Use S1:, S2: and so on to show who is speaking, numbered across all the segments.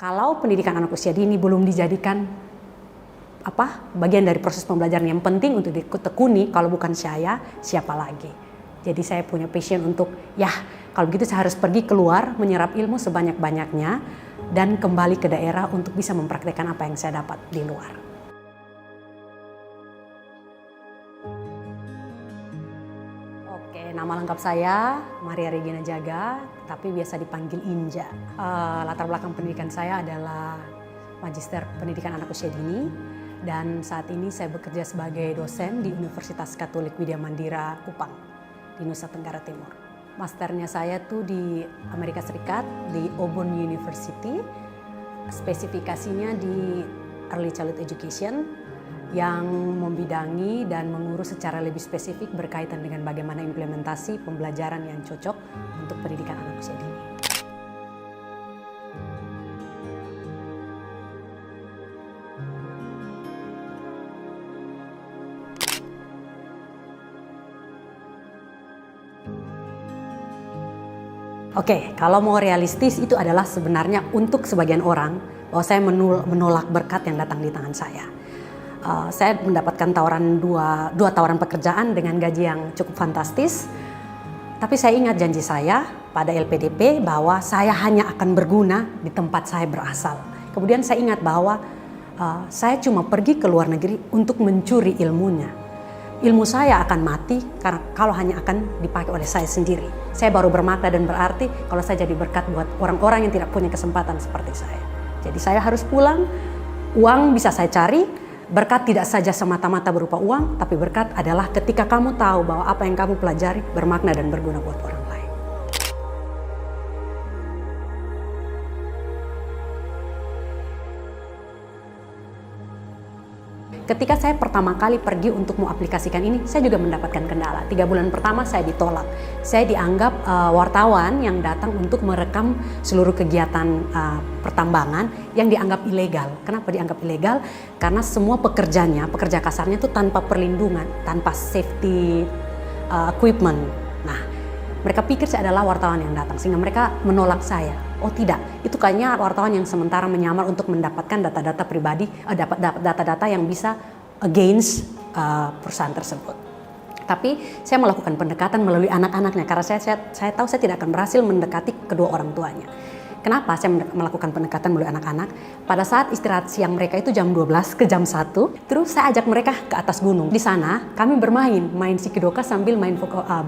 S1: Kalau pendidikan anak usia dini belum dijadikan bagian dari proses pembelajaran yang penting untuk ditekuni, kalau bukan saya, siapa lagi? Jadi saya punya passion untuk, kalau begitu saya harus pergi keluar, menyerap ilmu sebanyak-banyaknya, dan kembali ke daerah untuk bisa mempraktekkan apa yang saya dapat di luar. Oke, nama lengkap saya Maria Regina Jaga, tapi biasa dipanggil Inja. Latar belakang pendidikan saya adalah Magister Pendidikan Anak Usia Dini, dan saat ini saya bekerja sebagai dosen di Universitas Katolik Widya Mandira Kupang di Nusa Tenggara Timur. Masternya saya tuh di Amerika Serikat, di Auburn University, spesifikasinya di Early Childhood Education, yang membidangi dan mengurus secara lebih spesifik berkaitan dengan bagaimana implementasi pembelajaran yang cocok untuk pendidikan anak usia dini. Oke, kalau mau realistis itu adalah sebenarnya untuk sebagian orang bahwa saya menolak berkat yang datang di tangan saya. Saya mendapatkan dua tawaran pekerjaan dengan gaji yang cukup fantastis. Tapi saya ingat janji saya pada LPDP bahwa saya hanya akan berguna di tempat saya berasal. Kemudian saya ingat bahwa saya cuma pergi ke luar negeri untuk mencuri ilmunya. Ilmu saya akan mati karena kalau hanya akan dipakai oleh saya sendiri. Saya baru bermakna dan berarti kalau saya jadi berkat buat orang-orang yang tidak punya kesempatan seperti saya. Jadi saya harus pulang, uang bisa saya cari, berkat tidak saja semata-mata berupa uang, tapi berkat adalah ketika kamu tahu bahwa apa yang kamu pelajari bermakna dan berguna buat orang lain. Ketika saya pertama kali pergi untuk mau aplikasikan ini, saya juga mendapatkan kendala. 3 bulan pertama saya ditolak. Saya dianggap wartawan yang datang untuk merekam seluruh kegiatan pertambangan yang dianggap ilegal. Kenapa dianggap ilegal? Karena semua pekerja kasarnya itu tanpa perlindungan, tanpa safety equipment. Nah, mereka pikir saya adalah wartawan yang datang, sehingga mereka menolak saya. Oh tidak, itu kayaknya wartawan yang sementara menyamar untuk mendapatkan data-data pribadi, data-data yang bisa against perusahaan tersebut. Tapi saya melakukan pendekatan melalui anak-anaknya, karena saya tahu saya tidak akan berhasil mendekati kedua orang tuanya. Kenapa saya melakukan pendekatan melalui anak-anak? Pada saat istirahat siang mereka itu jam 12 ke jam 1, terus saya ajak mereka ke atas gunung. Di sana kami main sikidoka sambil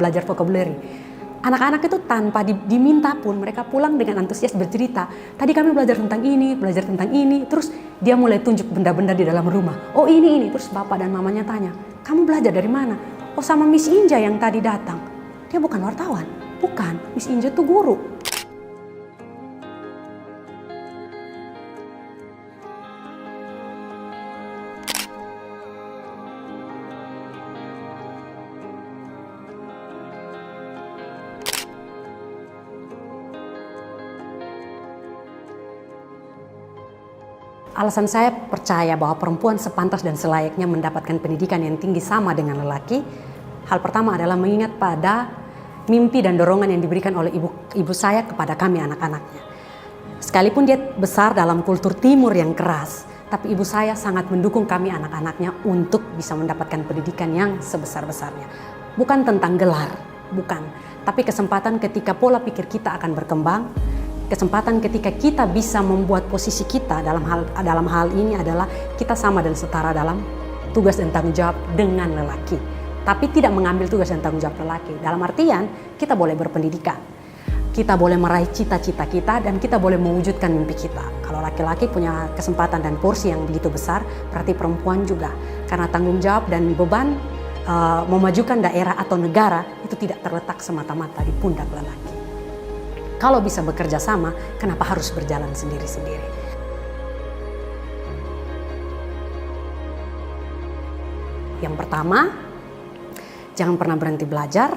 S1: belajar vocabulary. Anak-anak itu tanpa diminta pun mereka pulang dengan antusias bercerita. Tadi kami belajar tentang ini, terus dia mulai tunjuk benda-benda di dalam rumah. Oh ini, terus bapak dan mamanya tanya, kamu belajar dari mana? Oh sama Miss Inja yang tadi datang. Dia bukan wartawan, bukan, Miss Inja itu guru. Alasan saya percaya bahwa perempuan sepantas dan selayaknya mendapatkan pendidikan yang tinggi sama dengan lelaki. Hal pertama adalah mengingat pada mimpi dan dorongan yang diberikan oleh ibu saya kepada kami anak-anaknya. Sekalipun dia besar dalam kultur timur yang keras, tapi ibu saya sangat mendukung kami anak-anaknya untuk bisa mendapatkan pendidikan yang sebesar-besarnya. Bukan tentang gelar, bukan. Tapi kesempatan ketika pola pikir kita akan berkembang, kesempatan ketika kita bisa membuat posisi kita dalam hal ini adalah kita sama dan setara dalam tugas dan tanggung jawab dengan lelaki. Tapi tidak mengambil tugas dan tanggung jawab lelaki. Dalam artian kita boleh berpendidikan, kita boleh meraih cita-cita kita, dan kita boleh mewujudkan mimpi kita. Kalau laki-laki punya kesempatan dan porsi yang begitu besar, berarti perempuan juga. Karena tanggung jawab dan beban memajukan daerah atau negara itu tidak terletak semata-mata di pundak lelaki. Kalau bisa bekerja sama, kenapa harus berjalan sendiri-sendiri? Yang pertama, jangan pernah berhenti belajar,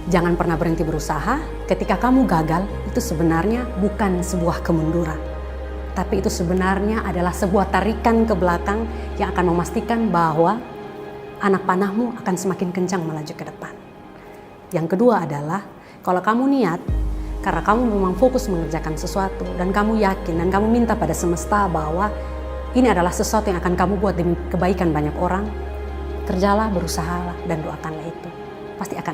S1: jangan pernah berhenti berusaha. Ketika kamu gagal, itu sebenarnya bukan sebuah kemunduran, tapi itu sebenarnya adalah sebuah tarikan ke belakang yang akan memastikan bahwa anak panahmu akan semakin kencang melaju ke depan. Yang kedua adalah, kalau kamu niat karena kamu memang fokus mengerjakan sesuatu dan kamu yakin dan kamu minta pada semesta bahwa ini adalah sesuatu yang akan kamu buat demi kebaikan banyak orang, kerjalah, berusahalah, dan doakanlah itu. Pasti akan